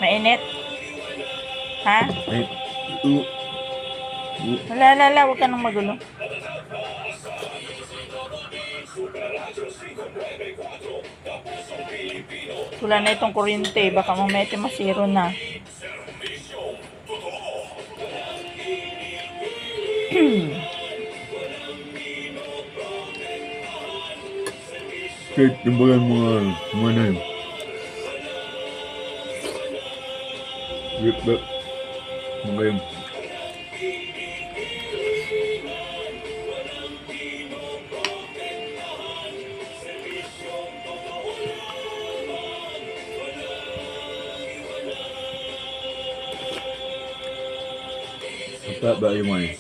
Mainit? Ha? Ay, Wala, huwag ka nang magulo. Wala na itong kuryente, baka mamaya masiro na. kahit timbalan mga na yun. Lip-lip. Mga yun. Apa ba yung mga yun?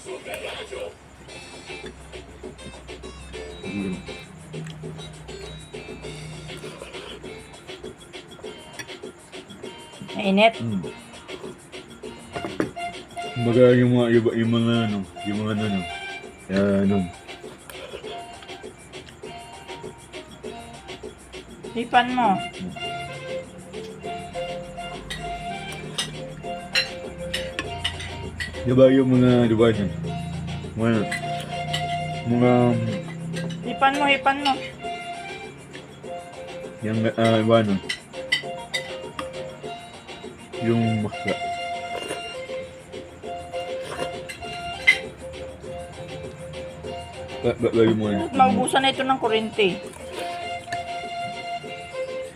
Mainit? Kumbaga yung mga ano, kaya ano. Hipan mo. Diba yung mga, diba yun? Mga, Hipan mo. yung, diba ano? Yung maksa. Ba yung mga Maubusan na ito ng kuryente.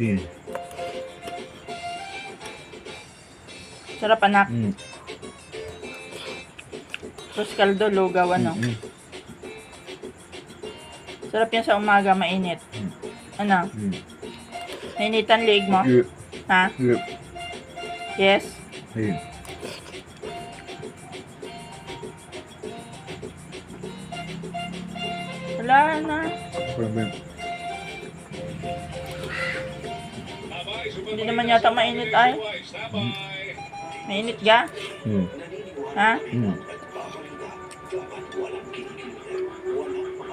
sige. Sarap anak. Mm. Tapos kaldo, lugaw, ano. Mm. Sarap yan sa umaga, mainit. Ano? Mm. Mainitan liig mo? Yep. Ha? Yep. Yes? Ayun. Wala na. Parang Hindi naman yata mainit ay. Mainit ga? Ha?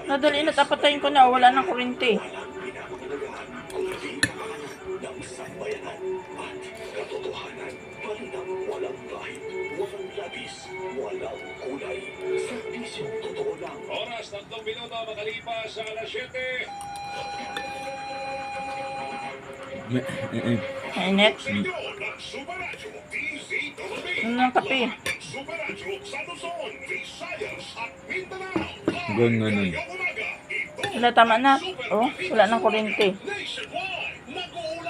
Nadali na, tapatayin ko na. Wala nang kuryente. Oras, 3 minuto makalipas sa alas 7. Mainit? Ano ng kape? Hanggang ano. Wala, tama na. Oh, wala nang kuryente.